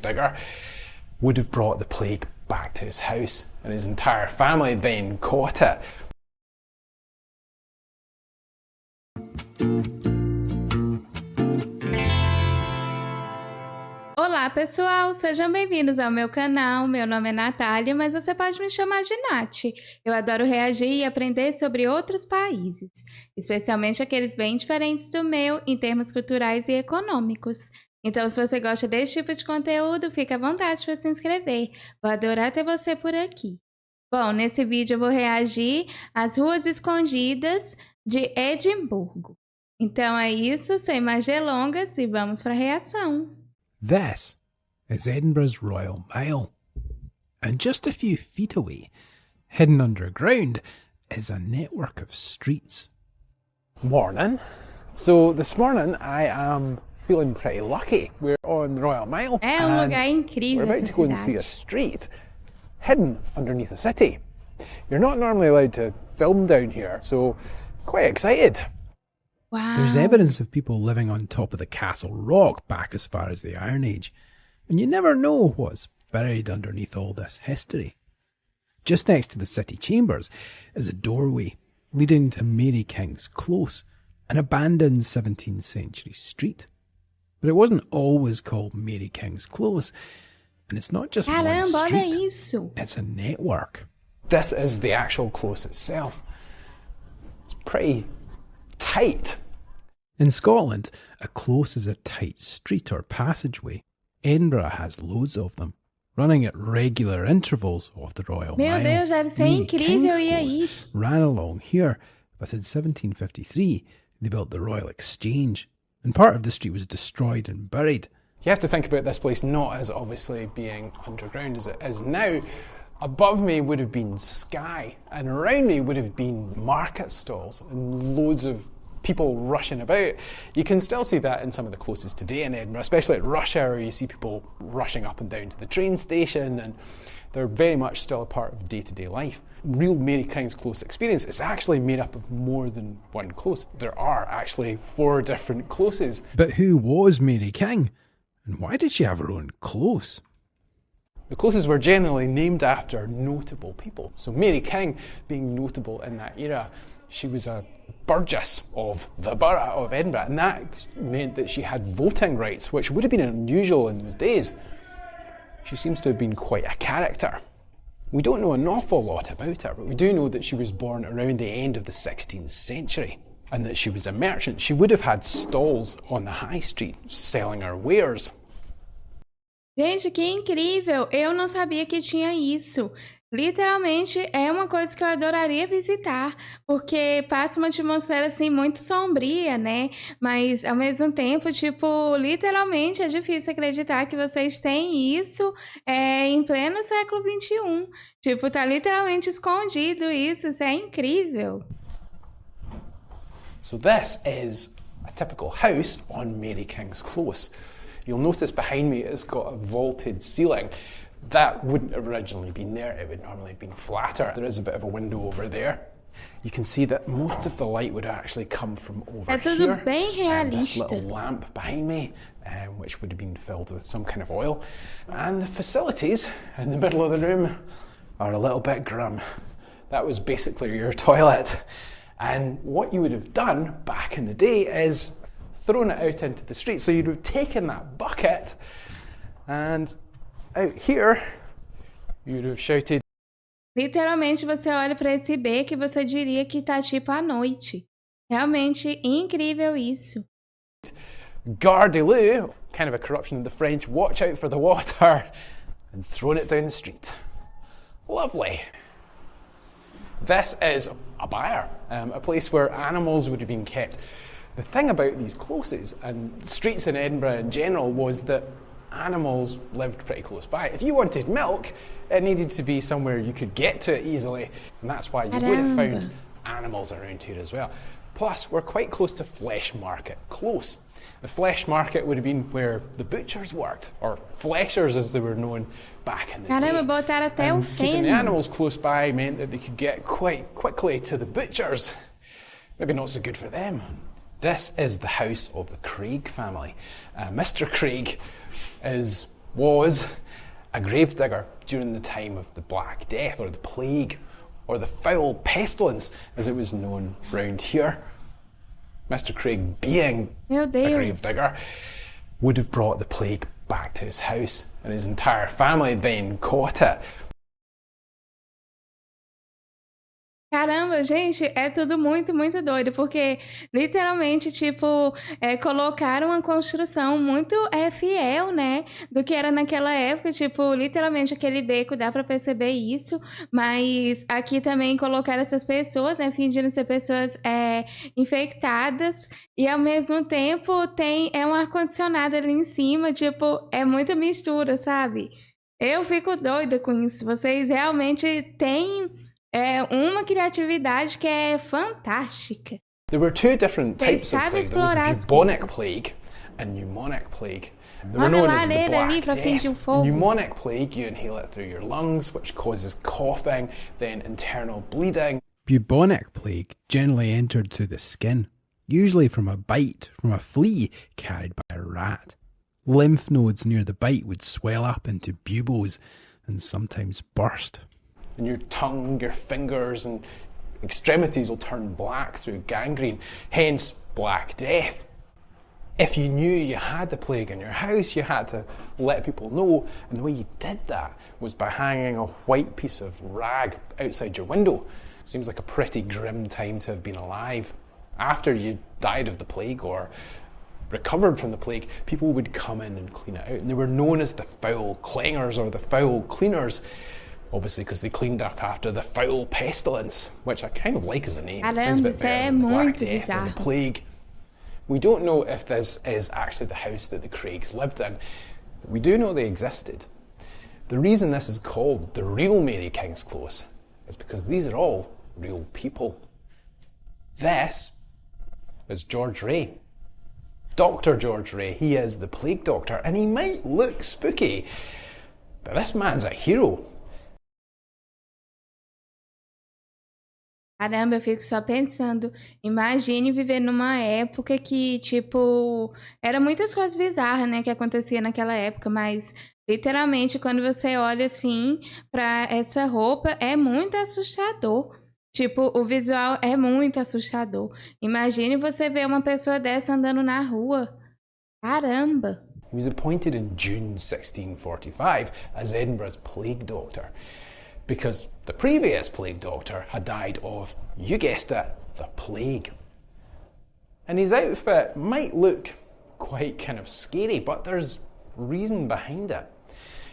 bigger, would have brought the plague back to his house, and his entire family then caught it. Olá pessoal, sejam bem-vindos ao meu canal. Meu nome é Natália, mas você pode me chamar de Nath. Eu adoro reagir e aprender sobre outros países, especialmente aqueles bem diferentes do meu em termos culturais e econômicos. Então, se você gosta desse tipo de conteúdo, fique à vontade para se inscrever. Vou adorar ter você por aqui. Bom, nesse vídeo eu vou reagir às ruas escondidas de Edimburgo. Então é isso, sem mais delongas, e vamos para a reação. This is Edinburgh's Royal Mile, and just a few feet away, hidden underground, is a network of streets. Morning. So this morning I am feeling pretty lucky. We're on the Royal Mile. É lugar incrível. We're about to go and see a street hidden underneath a city. You're not normally allowed to film down here, so quite excited. Wow. There's evidence of people living on top of the castle rock back as far as the Iron Age, and you never know what's buried underneath all this history. Just next to the city chambers is a doorway leading to Mary King's Close, an abandoned 17th century street. But it wasn't always called Mary King's Close, and it's not just one street, it's a network. This is the actual close itself. It's pretty tight. In Scotland, a close is a tight street or passageway. Edinburgh has loads of them, running at regular intervals off the Royal Mile. Meu Deus, deve ser incrível ir aí. Ran along here, but in 1753 they built the Royal Exchange, and part of the street was destroyed and buried. You have to think about this place not as obviously being underground as it is now. Above me would have been sky, and around me would have been market stalls and loads of people rushing about. You can still see that in some of the closes today in Edinburgh, especially at rush hour. You see people rushing up and down to the train station, and they're very much still a part of day-to-day life. Real Mary King's Close experience is actually made up of more than one close. There are actually 4 different closes. But who was Mary King? And why did she have her own close? The closes were generally named after notable people. So Mary King being notable in that era, she was a burgess of the borough of Edinburgh, and that meant that she had voting rights, which would have been unusual in those days. She seems to have been quite a character. We don't know an awful lot about her, but we do know that she was born around the end of the 16th century and that she was a merchant. She would have had stalls on the high street selling her wares. Gente, que incrível! Eu não sabia que tinha isso. Literalmente é uma coisa que eu adoraria visitar, porque passa uma atmosfera assim muito sombria, né? Mas ao mesmo tempo, tipo, literalmente é difícil acreditar que vocês têm isso em pleno século XXI. Tipo, tá literalmente escondido isso é incrível. So this is a typical house on Mary King's Close. You'll notice behind me it's got a vaulted ceiling. That wouldn't have originally been there, it would normally have been flatter. There is a bit of a window over there. You can see that most of the light would actually come from over tudo here. Bem realista. This little lamp behind me, which would have been filled with some kind of oil. And the facilities in the middle of the room are a little bit grim. That was basically your toilet. And what you would have done back in the day is thrown it out into the street. So you'd have taken that bucket and out here you'd have shouted. Literalmente você olha para esse beco e você diria que tá tipo à noite. Realmente incrível isso. Gardez-vous, kind of a corruption of the French, watch out for the water, and thrown it down the street. Lovely. This is a byre, a place where animals would have been kept. The thing about these closes and streets in Edinburgh in general was that animals lived pretty close by. If you wanted milk, it needed to be somewhere you could get to it easily, and that's why you would have found animals around here as well. Plus, we're quite close to Flesh Market Close. The Flesh Market would have been where the butchers worked, or fleshers as they were known back in the Caramba, day. botaram até o Keeping the feno. animals close by meant that they could get quite quickly to the butchers. Maybe not so good for them. This is the house of the Craig family. Mr. Craig is was a gravedigger during the time of the Black Death, or the Plague, or the Foul Pestilence, as it was known round here. Mr. Craig, being a gravedigger, would have brought the plague back to his house, and his entire family then caught it. Caramba, gente, é tudo muito, muito doido, porque literalmente, tipo, colocaram uma construção muito fiel, né, do que era naquela época, tipo, literalmente aquele beco, dá pra perceber isso, mas aqui também colocaram essas pessoas, né, fingindo ser pessoas infectadas, e ao mesmo tempo tem um ar-condicionado ali em cima, tipo, é muita mistura, sabe? Eu fico doida com isso, vocês realmente têm... uma criatividade que é fantástica. There were two different types of plague. There was bubonic coisas. plague and pneumonic plague. They were Olha known lá, as the ali Black pra fingir o Death. fogo. Pneumonic plague, you inhale it through your lungs, which causes coughing, then internal bleeding. Bubonic plague generally entered through the skin, usually from a bite from a flea carried by a rat. Lymph nodes near the bite would swell up into buboes and sometimes burst. And your tongue, your fingers and extremities will turn black through gangrene, hence Black Death. If you knew you had the plague in your house, you had to let people know, and the way you did that was by hanging a white piece of rag outside your window. Seems like a pretty grim time to have been alive. After you died of the plague or recovered from the plague, people would come in and clean it out, and they were known as the foul clangers or the foul cleaners. Obviously, because they cleaned up after the foul pestilence, which I kind of like as a name. It sounds a bit better than the Black Death or the Plague. We don't know if this is actually the house that the Craigs lived in. But we do know they existed. The reason this is called the real Mary King's Close is because these are all real people. This is George Ray. Dr. George Ray. He is the plague doctor, and he might look spooky, but this man's a hero. Caramba, eu fico só pensando, imagine viver numa época que, tipo, era muitas coisas bizarras, né, que acontecia naquela época, mas literalmente quando você olha assim pra essa roupa é muito assustador. Tipo, o visual é muito assustador. Imagine você ver uma pessoa dessa andando na rua. Caramba! He was appointed in June 1645 as Edinburgh's plague doctor, because the previous plague doctor had died of, you guessed it, the plague. And his outfit might look quite kind of scary, but there's reason behind it.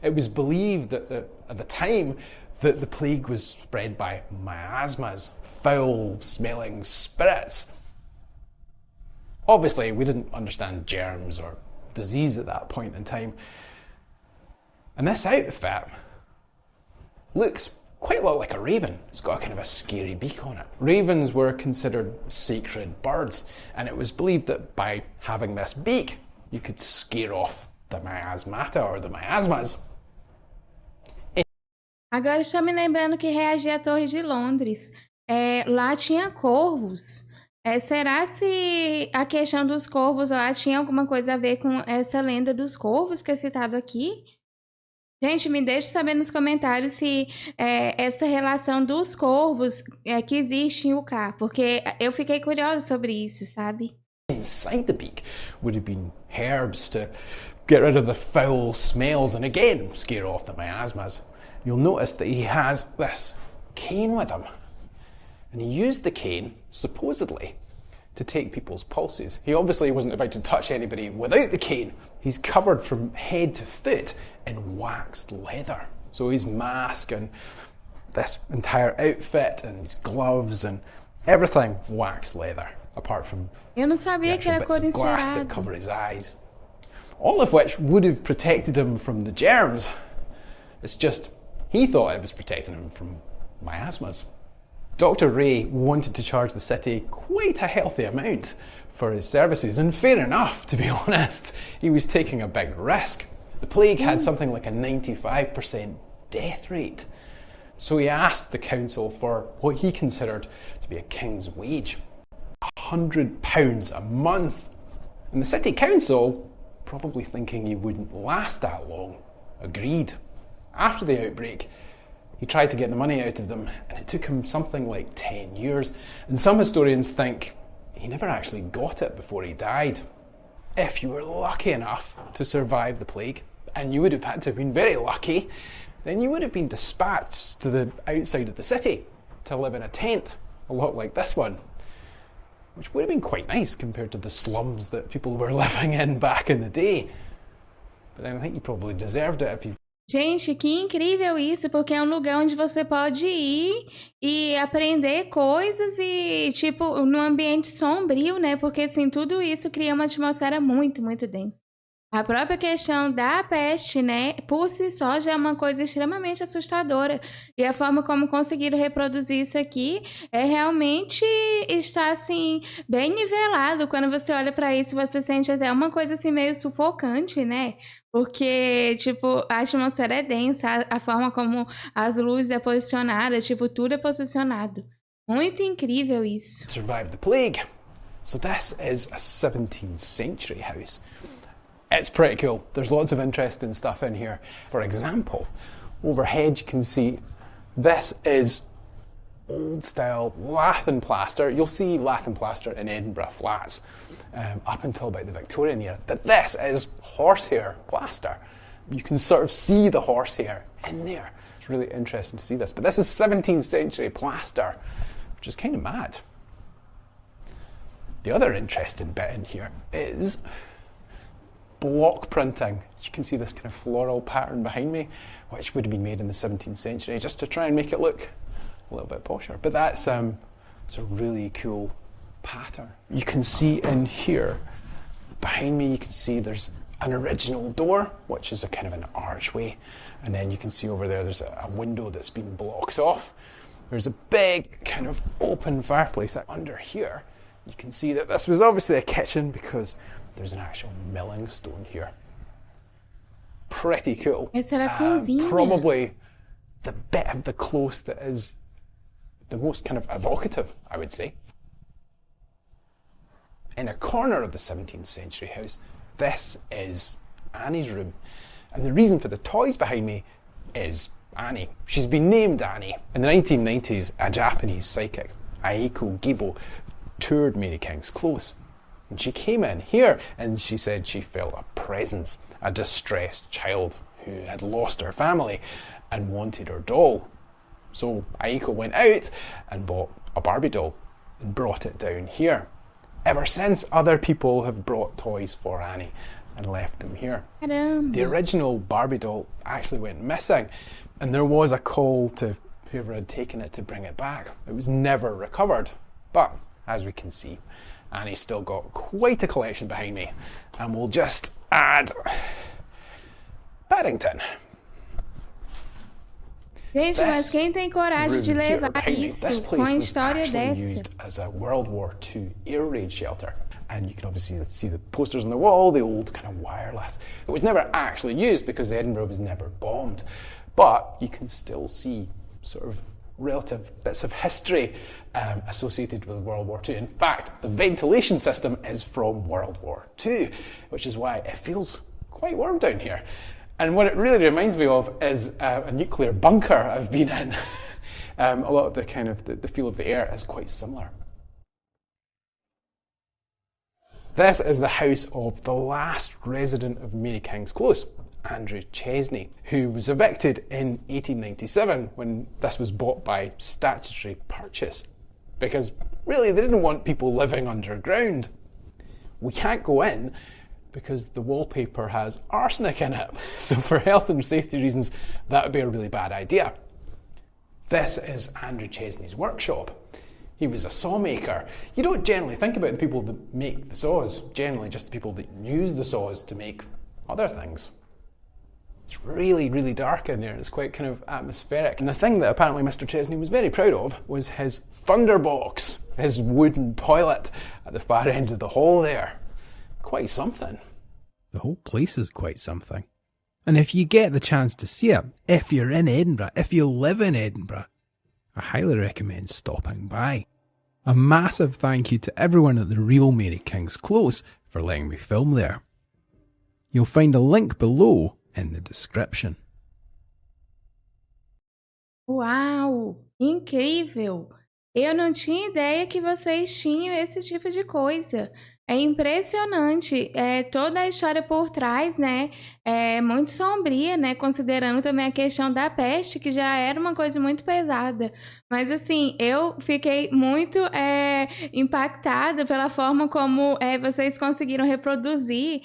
It was believed that at the time that the plague was spread by miasmas, foul-smelling spirits. Obviously, we didn't understand germs or disease at that point in time. And this outfit looks quite a lot like a raven. It's got a kind of a scary beak on it. Ravens were considered sacred birds, and it was believed that by having this beak, you could scare off the miasmata or the miasmas. Agora estou me lembrando que reagi à Torre de Londres. Lá tinha corvos. Será se a questão dos corvos lá tinha alguma coisa a ver com essa lenda dos corvos que é citado aqui? Gente, me deixe saber nos comentários se essa relação dos corvos que existe em UK, porque eu fiquei curiosa sobre isso, sabe? Inside the beak would have been herbs to get rid of the foul smells and again scare off the miasmas. You'll notice that he has this cane with him, and he used the cane, supposedly, to take people's pulses. He obviously wasn't about to touch anybody without the cane. He's covered from head to foot in waxed leather. So his mask and this entire outfit and his gloves and everything waxed leather, apart from Eu não sabia que era bits of glass that encerado. cover his eyes. All of which would have protected him from the germs. It's just he thought it was protecting him from miasmas. Dr. Ray wanted to charge the city quite a healthy amount for his services, and fair enough, to be honest. He was taking a big risk. The plague had something like a 95% death rate. So he asked the council for what he considered to be a king's wage, £100 a month. And the city council probably thinking he wouldn't last that long, agreed. After the outbreak, he tried to get the money out of them, and it took him something like 10 years, and some historians think he never actually got it before he died. If you were lucky enough to survive the plague, and you would have had to have been very lucky, then you would have been dispatched to the outside of the city to live in a tent, a lot like this one, which would have been quite nice compared to the slums that people were living in back in the day. But then I think you probably deserved it if you... Gente, que incrível isso, porque é um lugar onde você pode ir e aprender coisas e, tipo, num ambiente sombrio, né? Porque, assim, tudo isso cria uma atmosfera muito, muito densa. A própria questão da peste, né, por si só já é uma coisa extremamente assustadora. E a forma como conseguiram reproduzir isso aqui é realmente está, assim, bem nivelado. Quando você olha para isso, você sente até uma coisa, assim, meio sufocante, né? Porque, tipo, a atmosfera é densa, a forma como as luzes é posicionada, tipo, tudo é posicionado. Muito incrível isso. Survived the plague. So this is a 17th century house. It's pretty cool. There's lots of interesting stuff in here. For example, overhead you can see this is old style lath and plaster. You'll see lath and plaster in Edinburgh flats up until about the Victorian era. But this is horsehair plaster. You can sort of see the horsehair in there. It's really interesting to see this. But this is 17th century plaster, which is kind of mad. The other interesting bit in here is block printing. You can see this kind of floral pattern behind me, which would have been made in the 17th century, just to try and make it look a little bit posher. But that's it's a really cool pattern. You can see in here, behind me, you can see there's an original door, which is a kind of an archway. And then you can see over there, there's a window that's been blocked off. There's a big kind of open fireplace under here. You can see that this was obviously a kitchen because there's an actual milling stone here. Pretty cool. Essa era a cozinha. Probably the bit of the close that is the most kind of evocative, I would say. In a corner of the 17th century house, this is Annie's room. And the reason for the toys behind me is Annie. She's been named Annie. In the 1990s, a Japanese psychic, Aiko Gibo, toured Mary King's Close. And she came in here and she said she felt a presence, a distressed child who had lost her family and wanted her doll. So Aiko went out and bought a Barbie doll and brought it down here. Ever since, other people have brought toys for Annie and left them here. Caramba. The original Barbie doll actually went missing, and there was a call to whoever had taken it to bring it back. It was never recovered. But as we can see, Annie's still got quite a collection behind me, and we'll just add Paddington. Gente, mas quem tem coragem de levar isso com a história dessa? Used as a World War II air raid shelter. And you can obviously see the posters on the wall, the old kind of wireless. It was never actually used because Edinburgh was never bombed. But you can still see sort of relative bits of history associated with World War II. In fact, the ventilation system is from World War II, which is why it feels quite warm down here. And what it really reminds me of is a nuclear bunker I've been in. A lot of the kind of the feel of the air is quite similar. This is the house of the last resident of Mary King's Close, Andrew Chesney, who was evicted in 1897 when this was bought by statutory purchase. Because really they didn't want people living underground. We can't go in because the wallpaper has arsenic in it. So for health and safety reasons, that would be a really bad idea. This is Andrew Chesney's workshop. He was a saw maker. You don't generally think about the people that make the saws, generally just the people that use the saws to make other things. It's really, really dark in there. It's quite kind of atmospheric. And the thing that apparently Mr. Chesney was very proud of was his thunderbox, his wooden toilet at the far end of the hall there. Quite something. The whole place is quite something. And if you get the chance to see it, if you're in Edinburgh, if you live in Edinburgh, I highly recommend stopping by. A massive thank you to everyone at the real Mary King's Close for letting me film there. You'll find a link below in the description. Uau! Incrível! Eu não tinha ideia que vocês tinham esse tipo de coisa. É impressionante, toda a história por trás, né? É muito sombria, né? Considerando também a questão da peste, que já era uma coisa muito pesada. Mas assim, eu fiquei muito impactada pela forma como vocês conseguiram reproduzir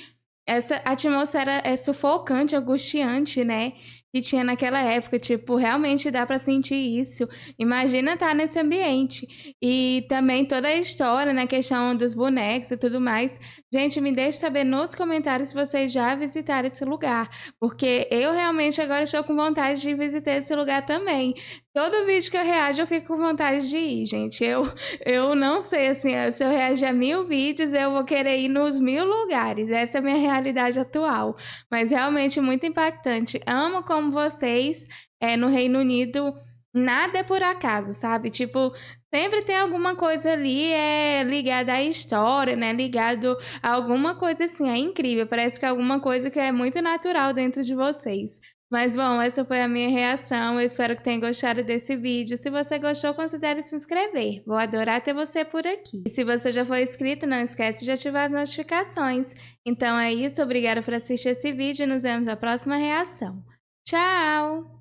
essa atmosfera sufocante, angustiante, né? Que tinha naquela época, tipo, realmente dá pra sentir isso. Imagina estar nesse ambiente. E também toda a história, na questão dos bonecos e tudo mais. Gente, me deixe saber nos comentários se vocês já visitaram esse lugar, porque eu realmente agora estou com vontade de visitar esse lugar também. Todo vídeo que eu reajo, eu fico com vontade de ir, gente. Eu não sei, assim, se eu reagir a 1000 vídeos, eu vou querer ir nos 1000 lugares. Essa é a minha realidade atual. Mas realmente muito impactante. Amo como vocês, no Reino Unido, nada é por acaso, sabe? Tipo, sempre tem alguma coisa ali ligada à história, né? Ligado a alguma coisa assim. É incrível. Parece que é alguma coisa que é muito natural dentro de vocês. Mas bom, essa foi a minha reação. Eu espero que tenham gostado desse vídeo. Se você gostou, considere se inscrever. Vou adorar ter você por aqui. E se você já for inscrito, não esquece de ativar as notificações. Então é isso. Obrigada por assistir esse vídeo e nos vemos na próxima reação. Tchau!